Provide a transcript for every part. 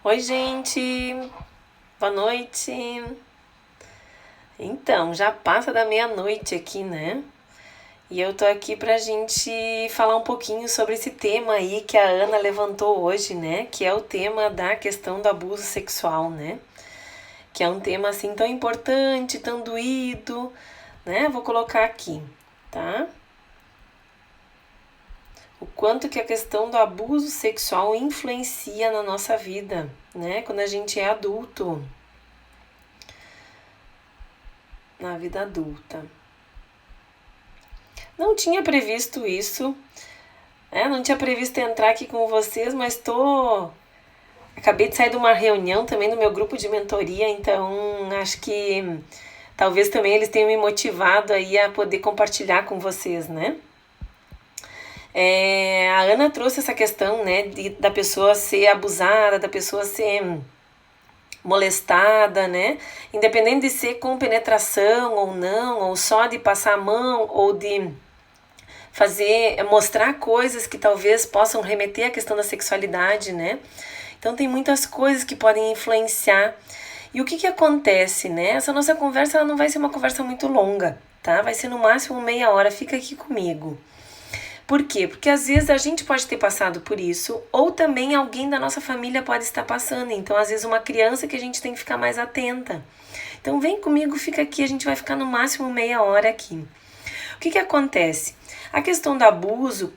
Oi, gente, boa noite. Então, já passa da meia-noite aqui, né? E eu tô aqui pra gente falar um pouquinho sobre esse tema aí que a Ana levantou hoje, né? Que é o tema da questão do abuso sexual, né? Que é um tema assim tão importante, tão doído, né? Vou colocar aqui, tá? O quanto que a questão do abuso sexual influencia na nossa vida, né? Quando a gente é adulto. Na vida adulta. Não tinha previsto isso, não tinha previsto entrar aqui com vocês, mas acabei de sair de uma reunião também do meu grupo de mentoria, então acho que talvez também eles tenham me motivado aí a poder compartilhar com vocês, né? A Ana trouxe essa questão, né, da pessoa ser abusada, da pessoa ser molestada, né? Independente de ser com penetração ou não, ou só de passar a mão, ou de mostrar coisas que talvez possam remeter à questão da sexualidade, né? Então tem muitas coisas que podem influenciar. E o que acontece, né? Essa nossa conversa ela não vai ser uma conversa muito longa, tá? Vai ser no máximo meia hora, fica aqui comigo. Por quê? Porque às vezes a gente pode ter passado por isso, ou também alguém da nossa família pode estar passando. Então, às vezes, uma criança que a gente tem que ficar mais atenta. Então, vem comigo, fica aqui, a gente vai ficar no máximo meia hora aqui. O que acontece? A questão do abuso,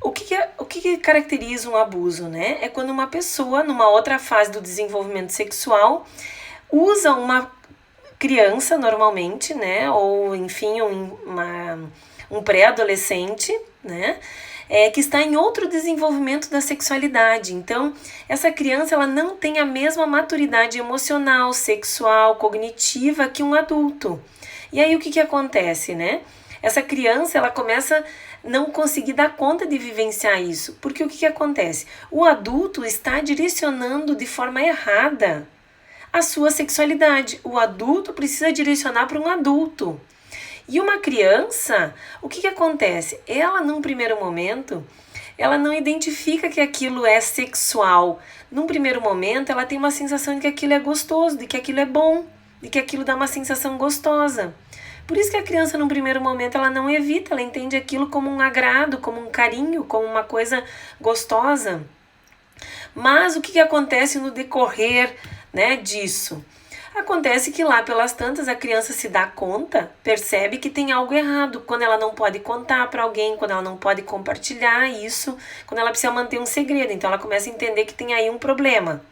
o que caracteriza um abuso, né? É quando uma pessoa, numa outra fase do desenvolvimento sexual, usa uma criança, normalmente, né? Ou, enfim, um pré-adolescente, né? Que está em outro desenvolvimento da sexualidade. Então, essa criança ela não tem a mesma maturidade emocional, sexual, cognitiva que um adulto. E aí, o que acontece, né? Essa criança, ela começa a não conseguir dar conta de vivenciar isso. Porque o que acontece? O adulto está direcionando de forma errada a sua sexualidade. O adulto precisa direcionar para um adulto. E uma criança, o que acontece? Ela, num primeiro momento, ela não identifica que aquilo é sexual. Num primeiro momento, ela tem uma sensação de que aquilo é gostoso, de que aquilo é bom, de que aquilo dá uma sensação gostosa. Por isso que a criança, num primeiro momento, ela não evita, ela entende aquilo como um agrado, como um carinho, como uma coisa gostosa. Mas o que acontece no decorrer, né, disso? Acontece que lá pelas tantas a criança se dá conta, percebe que tem algo errado, quando ela não pode contar para alguém, quando ela não pode compartilhar isso, quando ela precisa manter um segredo. Então ela começa a entender que tem aí um problema,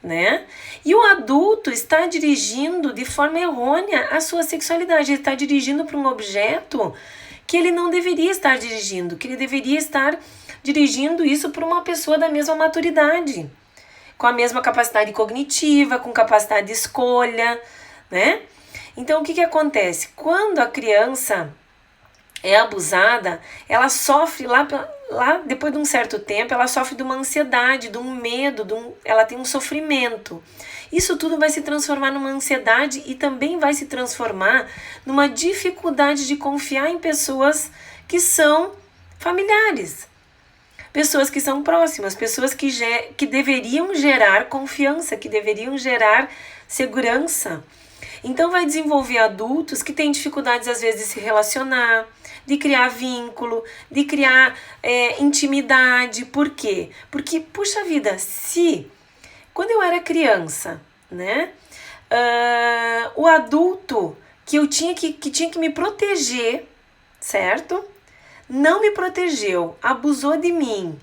né? E o adulto está dirigindo de forma errônea a sua sexualidade, ele está dirigindo para um objeto que ele não deveria estar dirigindo, que ele deveria estar dirigindo isso para uma pessoa da mesma maturidade, com a mesma capacidade cognitiva, com capacidade de escolha, né? Então, o que acontece? Quando a criança é abusada, ela sofre lá depois de um certo tempo, ela sofre de uma ansiedade, de um medo, ela tem um sofrimento. Isso tudo vai se transformar numa ansiedade e também vai se transformar numa dificuldade de confiar em pessoas que são familiares. Pessoas que são próximas, pessoas que deveriam gerar confiança, que deveriam gerar segurança. Então vai desenvolver adultos que têm dificuldades às vezes de se relacionar, de criar vínculo, de criar intimidade. Por quê? Porque, puxa vida, quando eu era criança, né, o adulto que tinha que me proteger, certo? Não me protegeu, abusou de mim,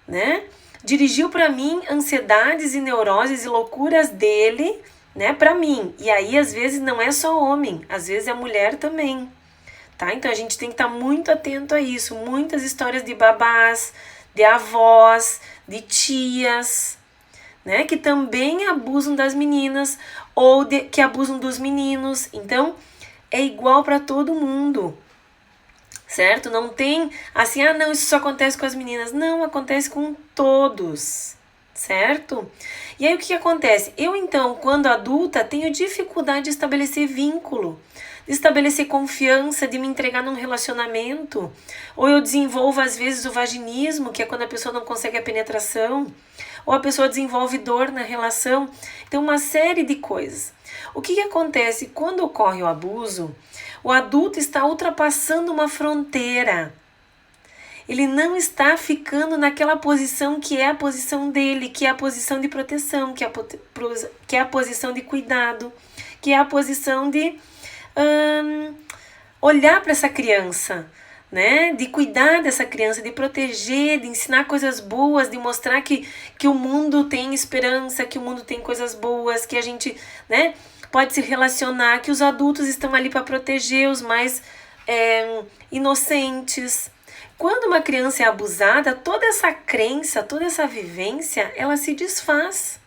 né? Dirigiu para mim ansiedades e neuroses e loucuras dele, né, para mim. E aí às vezes não é só homem, às vezes é mulher também, tá? Então a gente tem que estar muito atento a isso. Muitas histórias de babás, de avós, de tias, né, que também abusam das meninas ou que abusam dos meninos. Então é igual para todo mundo. Certo? Não tem assim, não, isso só acontece com as meninas. Não, acontece com todos, certo? E aí o que acontece? Eu então, quando adulta, tenho dificuldade de estabelecer vínculo, de estabelecer confiança, de me entregar num relacionamento. Ou eu desenvolvo às vezes o vaginismo, que é quando a pessoa não consegue a penetração. ou a pessoa desenvolve dor na relação. Então, uma série de coisas. O que acontece quando ocorre o abuso? O adulto está ultrapassando uma fronteira. Ele não está ficando naquela posição que é a posição dele, que é a posição de proteção, que é a posição de cuidado, que é a posição de olhar para essa criança, né? De cuidar dessa criança, de proteger, de ensinar coisas boas, de mostrar que o mundo tem esperança, que o mundo tem coisas boas, que a gente, né, pode se relacionar, que os adultos estão ali para proteger os mais inocentes. Quando uma criança é abusada, toda essa crença, toda essa vivência, ela se desfaz.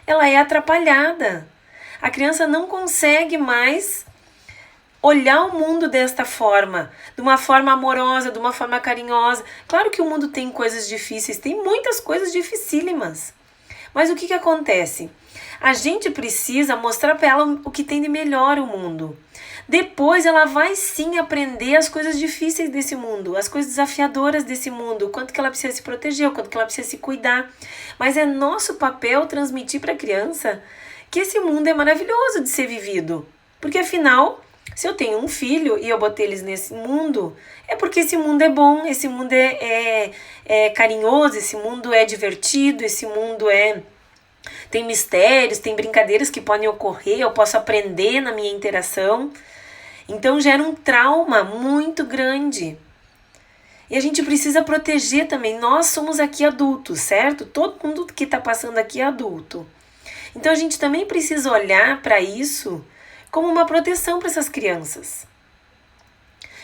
Ela é atrapalhada. A criança não consegue mais olhar o mundo desta forma, de uma forma amorosa, de uma forma carinhosa. Claro que o mundo tem coisas difíceis, tem muitas coisas dificílimas. Mas o que acontece? A gente precisa mostrar para ela o que tem de melhor o mundo. Depois ela vai sim aprender as coisas difíceis desse mundo, as coisas desafiadoras desse mundo, o quanto que ela precisa se proteger, o quanto que ela precisa se cuidar. Mas é nosso papel transmitir para a criança que esse mundo é maravilhoso de ser vivido. Porque afinal, se eu tenho um filho e eu botei eles nesse mundo, é porque esse mundo é bom, esse mundo é carinhoso, esse mundo é divertido, esse mundo tem mistérios, tem brincadeiras que podem ocorrer, eu posso aprender na minha interação. Então gera um trauma muito grande. E a gente precisa proteger também. Nós somos aqui adultos, certo? Todo mundo que está passando aqui é adulto. Então a gente também precisa olhar para isso como uma proteção para essas crianças.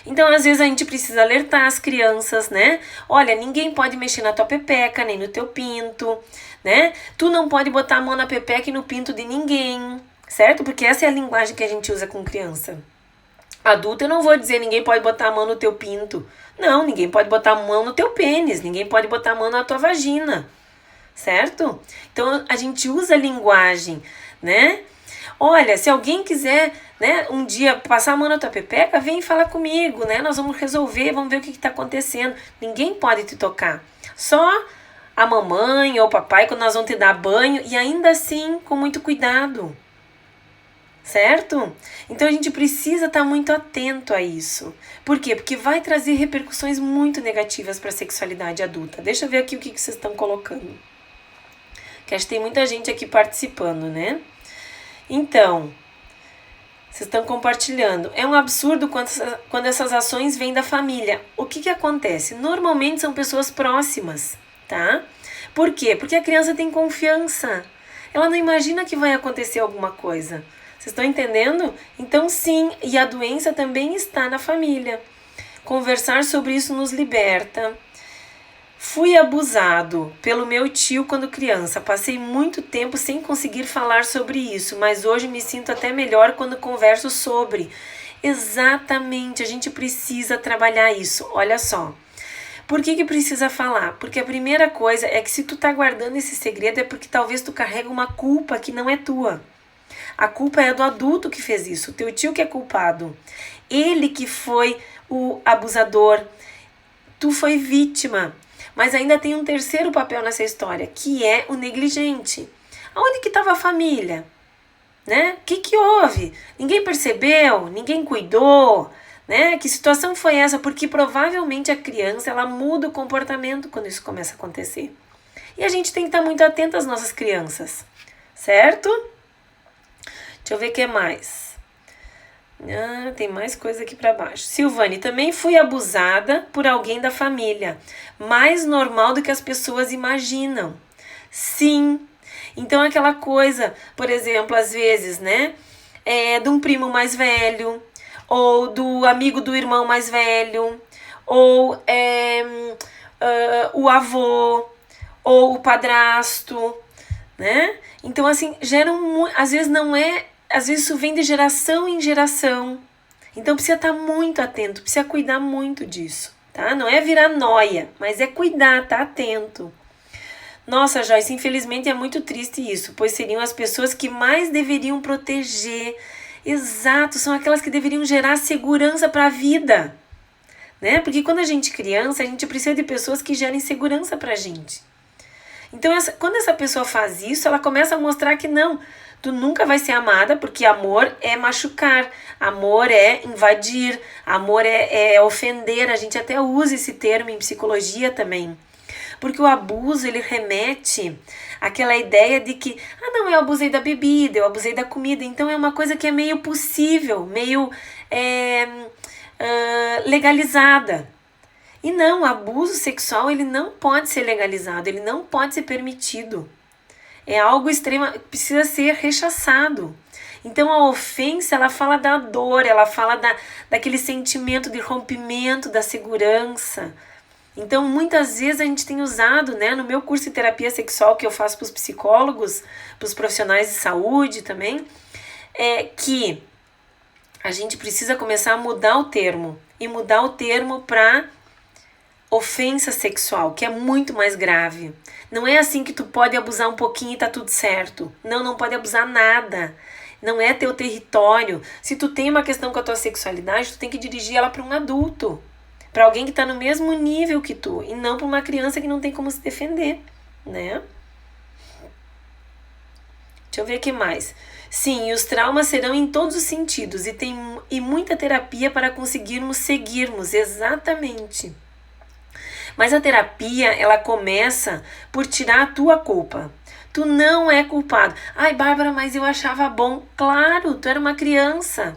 Então, às vezes, a gente precisa alertar as crianças, né? Olha, ninguém pode mexer na tua pepeca, nem no teu pinto, né? Tu não pode botar a mão na pepeca e no pinto de ninguém, certo? Porque essa é a linguagem que a gente usa com criança. Adulto, eu não vou dizer ninguém pode botar a mão no teu pinto. Não, ninguém pode botar a mão no teu pênis, ninguém pode botar a mão na tua vagina, certo? Então, a gente usa a linguagem, né? Olha, se alguém quiser, né, um dia passar a mão na tua pepeca, vem falar comigo, né? Nós vamos resolver, vamos ver o que está acontecendo. Ninguém pode te tocar. Só a mamãe ou o papai quando nós vamos te dar banho e ainda assim com muito cuidado. Certo? Então a gente precisa estar muito atento a isso. Por quê? Porque vai trazer repercussões muito negativas para a sexualidade adulta. Deixa eu ver aqui o que vocês estão colocando. Que acho que tem muita gente aqui participando, né? Então, vocês estão compartilhando. É um absurdo quando essas ações vêm da família. O que acontece? Normalmente são pessoas próximas, tá? Por quê? Porque a criança tem confiança. Ela não imagina que vai acontecer alguma coisa. Vocês estão entendendo? Então, sim, e a doença também está na família. Conversar sobre isso nos liberta. Fui abusado pelo meu tio quando criança. Passei muito tempo sem conseguir falar sobre isso, mas hoje me sinto até melhor quando converso sobre. Exatamente, a gente precisa trabalhar isso. Olha só. Por que precisa falar? Porque a primeira coisa é que se tu tá guardando esse segredo é porque talvez tu carrega uma culpa que não é tua. A culpa é do adulto que fez isso, o teu tio que é culpado. Ele que foi o abusador. Tu foi vítima. Mas ainda tem um terceiro papel nessa história, que é o negligente. Aonde que estava a família? Né? O que houve? Ninguém percebeu? Ninguém cuidou? Né? Que situação foi essa? Porque provavelmente a criança ela muda o comportamento quando isso começa a acontecer. E a gente tem que estar muito atento às nossas crianças. Certo? Deixa eu ver o que mais. Tem mais coisa aqui para baixo. Silvane, também fui abusada por alguém da família. Mais normal do que as pessoas imaginam. Sim. Então aquela coisa, por exemplo, às vezes, né? De um primo mais velho, ou do amigo do irmão mais velho, ou o avô, ou o padrasto, né? Então, assim, às vezes não é. Às vezes isso vem de geração em geração. Então precisa estar muito atento, precisa cuidar muito disso, tá? Não é virar nóia, mas é cuidar, tá atento. Nossa, Joyce, infelizmente é muito triste isso, pois seriam as pessoas que mais deveriam proteger. Exato, são aquelas que deveriam gerar segurança para a vida, né? Porque quando a gente é criança, a gente precisa de pessoas que gerem segurança pra gente. Então, quando essa pessoa faz isso, ela começa a mostrar que não, tu nunca vai ser amada, porque amor é machucar, amor é invadir, amor é ofender. A gente até usa esse termo em psicologia também. Porque o abuso, ele remete àquela ideia de que, não, eu abusei da bebida, eu abusei da comida. Então é uma coisa que é meio possível, meio legalizada. E não, o abuso sexual, ele não pode ser legalizado, ele não pode ser permitido. É algo extremo, precisa ser rechaçado. Então a ofensa, ela fala da dor, ela fala daquele sentimento de rompimento, da segurança. Então muitas vezes a gente tem usado, né, no meu curso de terapia sexual que eu faço para os psicólogos, para os profissionais de saúde também, que a gente precisa começar a mudar o termo. E mudar o termo para ofensa sexual, que é muito mais grave. Não é assim que tu pode abusar um pouquinho e tá tudo certo. Não, não pode abusar nada. Não é teu território. Se tu tem uma questão com a tua sexualidade, tu tem que dirigir ela para um adulto. Para alguém que tá no mesmo nível que tu. E não para uma criança que não tem como se defender, né? Deixa eu ver o que mais. Sim, e os traumas serão em todos os sentidos. E muita terapia para conseguirmos seguirmos. Exatamente. Mas a terapia, ela começa por tirar a tua culpa. Tu não é culpado. Ai, Bárbara, mas eu achava bom. Claro, tu era uma criança.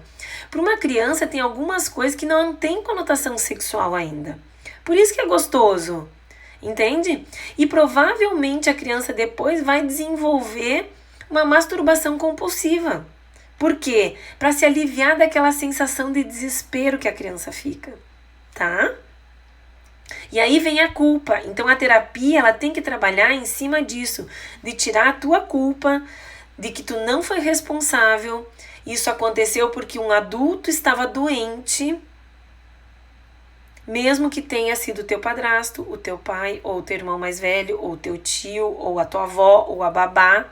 Para uma criança tem algumas coisas que não tem conotação sexual ainda. Por isso que é gostoso. Entende? E provavelmente a criança depois vai desenvolver uma masturbação compulsiva. Por quê? Para se aliviar daquela sensação de desespero que a criança fica. Tá? E aí vem a culpa. Então a terapia, ela tem que trabalhar em cima disso, de tirar a tua culpa, de que tu não foi responsável. Isso aconteceu porque um adulto estava doente, mesmo que tenha sido teu padrasto, o teu pai, ou o teu irmão mais velho, ou o teu tio, ou a tua avó, ou a babá.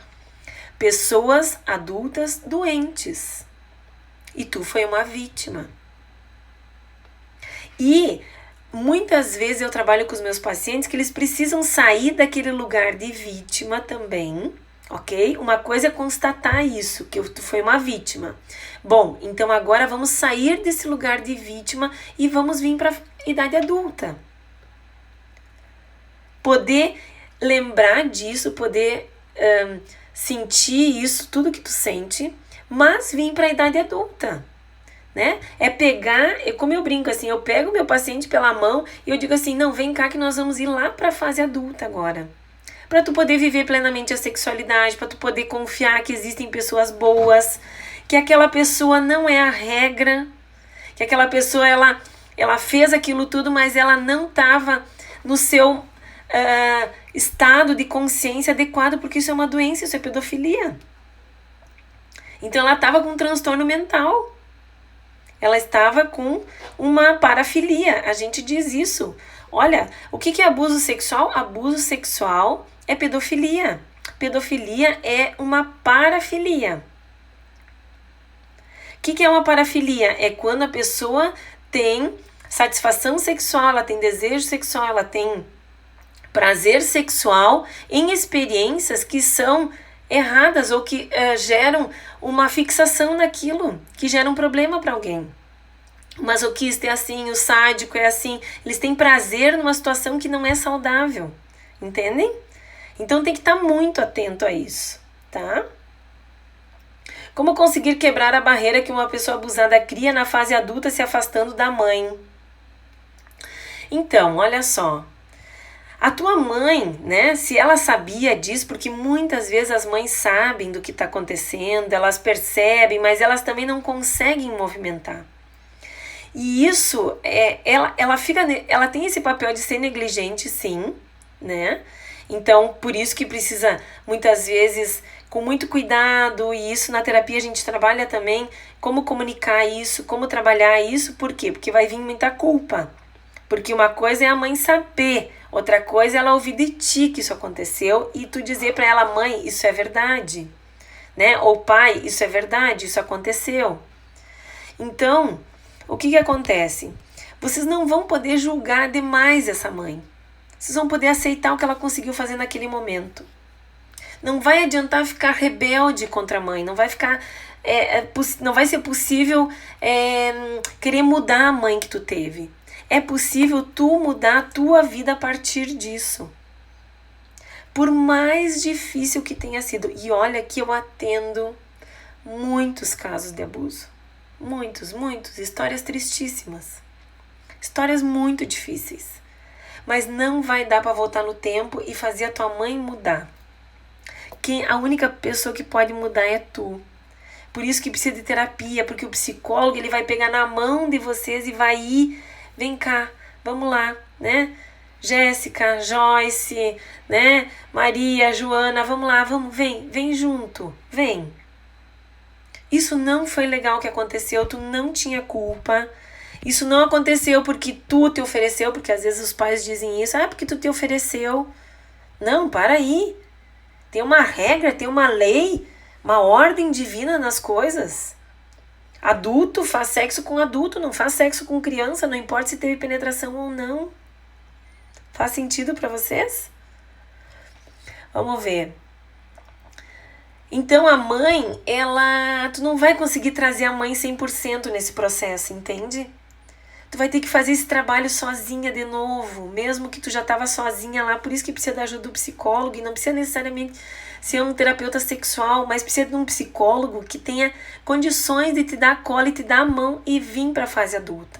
Pessoas adultas doentes. E tu foi uma vítima. E muitas vezes eu trabalho com os meus pacientes que eles precisam sair daquele lugar de vítima também, ok? Uma coisa é constatar isso, que tu foi uma vítima. Bom, então agora vamos sair desse lugar de vítima e vamos vir para a idade adulta. Poder lembrar disso, poder sentir isso, tudo que tu sente, mas vir para a idade adulta. Né? É pegar, como eu brinco assim, eu pego meu paciente pela mão e eu digo assim, não, vem cá que nós vamos ir lá para a fase adulta agora. Para tu poder viver plenamente a sexualidade, para tu poder confiar que existem pessoas boas, que aquela pessoa não é a regra, que aquela pessoa, ela fez aquilo tudo, mas ela não estava no seu estado de consciência adequado, porque isso é uma doença, isso é pedofilia. Então ela estava com um transtorno mental. Ela estava com uma parafilia. A gente diz isso. Olha, o que é abuso sexual? Abuso sexual é pedofilia. Pedofilia é uma parafilia. O que é uma parafilia? É quando a pessoa tem satisfação sexual, ela tem desejo sexual, ela tem prazer sexual em experiências que são erradas ou que geram uma fixação naquilo, que gera um problema para alguém. O masoquista é assim, o sádico é assim, eles têm prazer numa situação que não é saudável, entendem? Então tem que estar muito atento a isso, tá? Como conseguir quebrar a barreira que uma pessoa abusada cria na fase adulta se afastando da mãe? Então, olha só. A tua mãe, né, se ela sabia disso, porque muitas vezes as mães sabem do que está acontecendo, elas percebem, mas elas também não conseguem movimentar. E isso, ela tem esse papel de ser negligente, sim, né? Então, por isso que precisa, muitas vezes, com muito cuidado, e isso na terapia a gente trabalha também, como comunicar isso, como trabalhar isso, por quê? Porque vai vir muita culpa. Porque uma coisa é a mãe saber, outra coisa é ela ouvir de ti que isso aconteceu e tu dizer para ela, mãe, isso é verdade, né? Ou pai, isso é verdade, isso aconteceu. Então, o que acontece? Vocês não vão poder julgar demais essa mãe. Vocês vão poder aceitar o que ela conseguiu fazer naquele momento. Não vai adiantar ficar rebelde contra a mãe. Não vai não vai ser possível querer mudar a mãe que tu teve. É possível tu mudar a tua vida a partir disso. Por mais difícil que tenha sido. E olha que eu atendo muitos casos de abuso. Muitos. Histórias tristíssimas. Histórias muito difíceis. Mas não vai dar para voltar no tempo e fazer a tua mãe mudar. A única pessoa que pode mudar é tu. Por isso que precisa de terapia, porque o psicólogo ele vai pegar na mão de vocês e vai ir, vem cá, vamos lá, né? Jéssica, Joyce, né? Maria, Joana, vamos lá, vem junto, vem. Isso não foi legal que aconteceu, tu não tinha culpa. Isso não aconteceu porque tu te ofereceu, porque às vezes os pais dizem isso, porque tu te ofereceu. Não, para aí. Tem uma regra, tem uma lei, uma ordem divina nas coisas. Adulto faz sexo com adulto, não faz sexo com criança, não importa se teve penetração ou não. Faz sentido para vocês? Vamos ver. Então a mãe, tu não vai conseguir trazer a mãe 100% nesse processo, entende? Tu vai ter que fazer esse trabalho sozinha de novo, mesmo que tu já estava sozinha lá, por isso que precisa da ajuda do psicólogo, e não precisa necessariamente ser um terapeuta sexual, mas precisa de um psicólogo que tenha condições de te dar a cola e te dar a mão e vir para a fase adulta.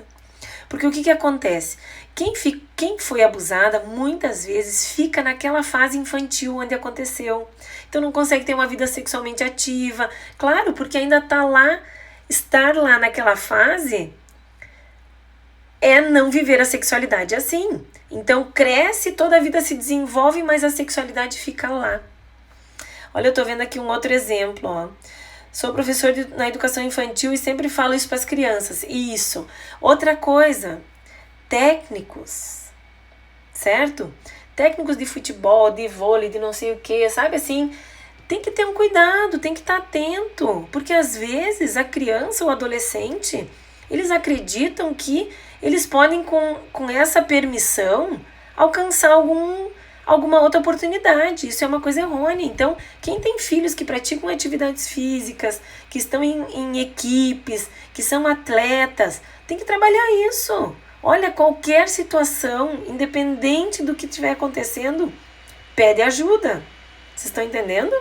Porque o que acontece? Quem foi abusada, muitas vezes, fica naquela fase infantil onde aconteceu. Então não consegue ter uma vida sexualmente ativa. Claro, porque ainda está lá, estar lá naquela fase é não viver a sexualidade assim. Então cresce, toda a vida se desenvolve, mas a sexualidade fica lá. Olha, eu tô vendo aqui um outro exemplo, ó. Sou professor na educação infantil e sempre falo isso para as crianças. Isso. Outra coisa, técnicos, certo? Técnicos de futebol, de vôlei, de não sei o que, sabe assim? Tem que ter um cuidado, tem que estar atento. Porque às vezes a criança ou o adolescente, eles acreditam que eles podem, com essa permissão, alcançar alguma outra oportunidade. Isso é uma coisa errônea. Então, quem tem filhos que praticam atividades físicas, que estão em equipes, que são atletas, tem que trabalhar isso. Olha, qualquer situação, independente do que estiver acontecendo, pede ajuda. Vocês estão entendendo?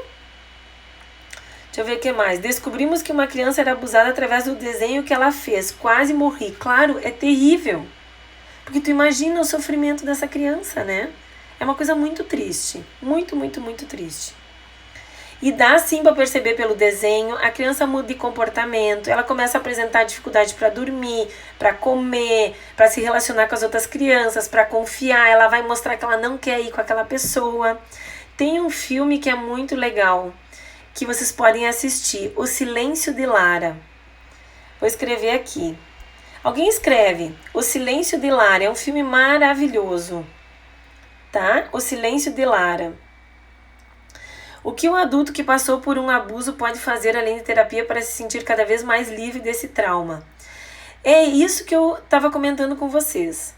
Deixa eu ver o que mais. Descobrimos que uma criança era abusada através do desenho que ela fez. Quase morri. Claro, é terrível. Porque tu imagina o sofrimento dessa criança, né? É uma coisa muito triste. Muito triste. E dá sim para perceber pelo desenho. A criança muda de comportamento. Ela começa a apresentar dificuldade para dormir, para comer, para se relacionar com as outras crianças, para confiar. Ela vai mostrar que ela não quer ir com aquela pessoa. Tem um filme que é muito legal, que vocês podem assistir, O Silêncio de Lara. Vou escrever aqui. Alguém escreve, O Silêncio de Lara, é um filme maravilhoso, tá? O Silêncio de Lara. O que um adulto que passou por um abuso pode fazer além de terapia para se sentir cada vez mais livre desse trauma? É isso que eu estava comentando com vocês.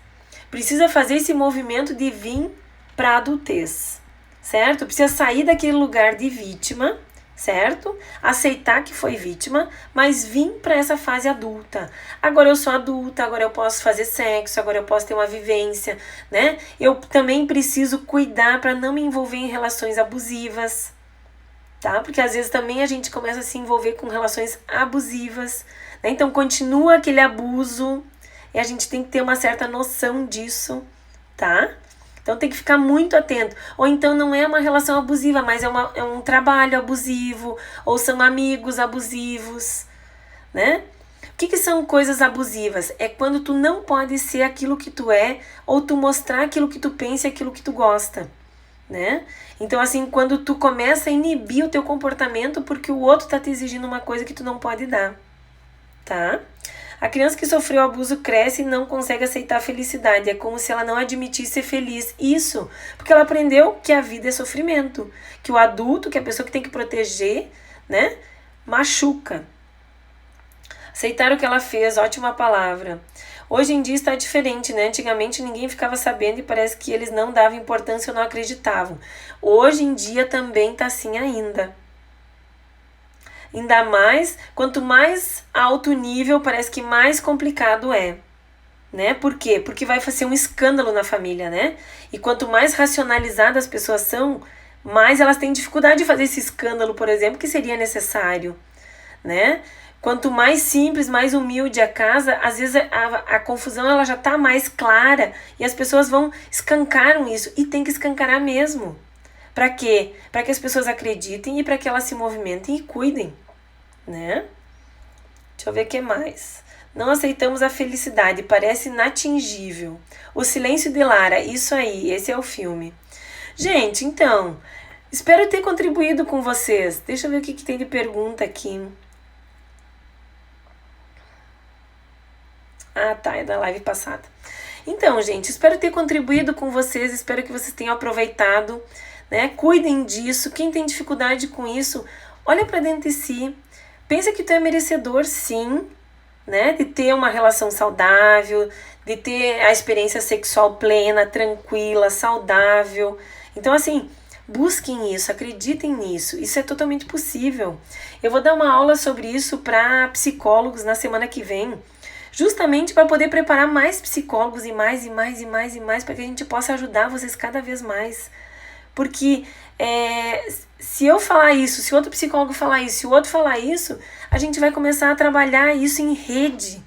Precisa fazer esse movimento de vir para a adultez, certo? Precisa sair daquele lugar de vítima, certo? Aceitar que foi vítima, mas vir para essa fase adulta. Agora eu sou adulta, agora eu posso fazer sexo, agora eu posso ter uma vivência, né? Eu também preciso cuidar para não me envolver em relações abusivas, tá? Porque às vezes também a gente começa a se envolver com relações abusivas, né? Então continua aquele abuso e a gente tem que ter uma certa noção disso, tá? Então tem que ficar muito atento. Ou então não é uma relação abusiva, mas é um trabalho abusivo, ou são amigos abusivos, né? O que são coisas abusivas? É quando tu não pode ser aquilo que tu é, ou tu mostrar aquilo que tu pensa e aquilo que tu gosta, né? Então assim, quando tu começa a inibir o teu comportamento porque o outro tá te exigindo uma coisa que tu não pode dar, tá? A criança que sofreu abuso cresce e não consegue aceitar a felicidade. É como se ela não admitisse ser feliz. Isso, porque ela aprendeu que a vida é sofrimento. Que o adulto, que é a pessoa que tem que proteger, né, machuca. Aceitar o que ela fez, ótima palavra. Hoje em dia está diferente, né? Antigamente ninguém ficava sabendo e parece que eles não davam importância ou não acreditavam. Hoje em dia também tá assim ainda. Ainda mais, quanto mais alto o nível, parece que mais complicado é. Né? Por quê? Porque vai fazer um escândalo na família, né? E quanto mais racionalizadas as pessoas são, mais elas têm dificuldade de fazer esse escândalo, por exemplo, que seria necessário, né? Quanto mais simples, mais humilde a casa, às vezes a confusão ela já está mais clara e as pessoas vão escancaram isso e tem que escancarar mesmo. Para quê? Para que as pessoas acreditem e para que elas se movimentem e cuidem, né? Deixa eu ver o que mais. Não aceitamos a felicidade, parece inatingível. O silêncio de Lara, isso aí, esse é o filme. Gente, então, espero ter contribuído com vocês. Deixa eu ver o que tem de pergunta aqui. Ah, tá, é da live passada. Então, gente, espero ter contribuído com vocês, espero que vocês tenham aproveitado, né? Cuidem disso. Quem tem dificuldade com isso, olha para dentro de si. Pensa que tu é merecedor, sim, né? De ter uma relação saudável, de ter a experiência sexual plena, tranquila, saudável. Então, assim, busquem isso, acreditem nisso. Isso é totalmente possível. Eu vou dar uma aula sobre isso para psicólogos na semana que vem, justamente para poder preparar mais psicólogos e mais, para que a gente possa ajudar vocês cada vez mais. Porque se eu falar isso, se outro psicólogo falar isso, se o outro falar isso, a gente vai começar a trabalhar isso em rede,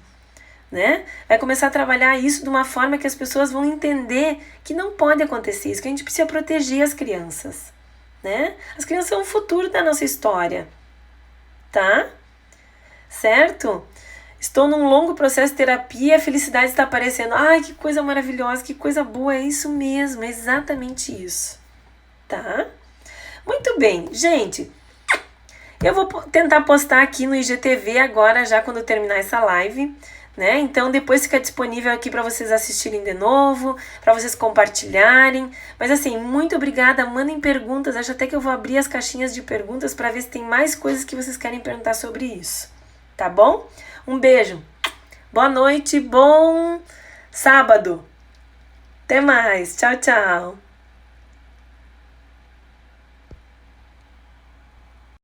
né? Vai começar a trabalhar isso de uma forma que as pessoas vão entender que não pode acontecer isso, que a gente precisa proteger as crianças, né? As crianças são o futuro da nossa história, tá? Certo? Estou num longo processo de terapia e a felicidade está aparecendo. Ai, que coisa maravilhosa, que coisa boa, é isso mesmo, é exatamente isso. Tá? Muito bem, gente. Eu vou tentar postar aqui no IGTV agora, já quando eu terminar essa live, né? Então depois fica disponível aqui para vocês assistirem de novo, para vocês compartilharem. Mas assim, muito obrigada, mandem perguntas. Acho até que eu vou abrir as caixinhas de perguntas para ver se tem mais coisas que vocês querem perguntar sobre isso. Tá bom? Um beijo. Boa noite, bom sábado. Até mais. Tchau, tchau.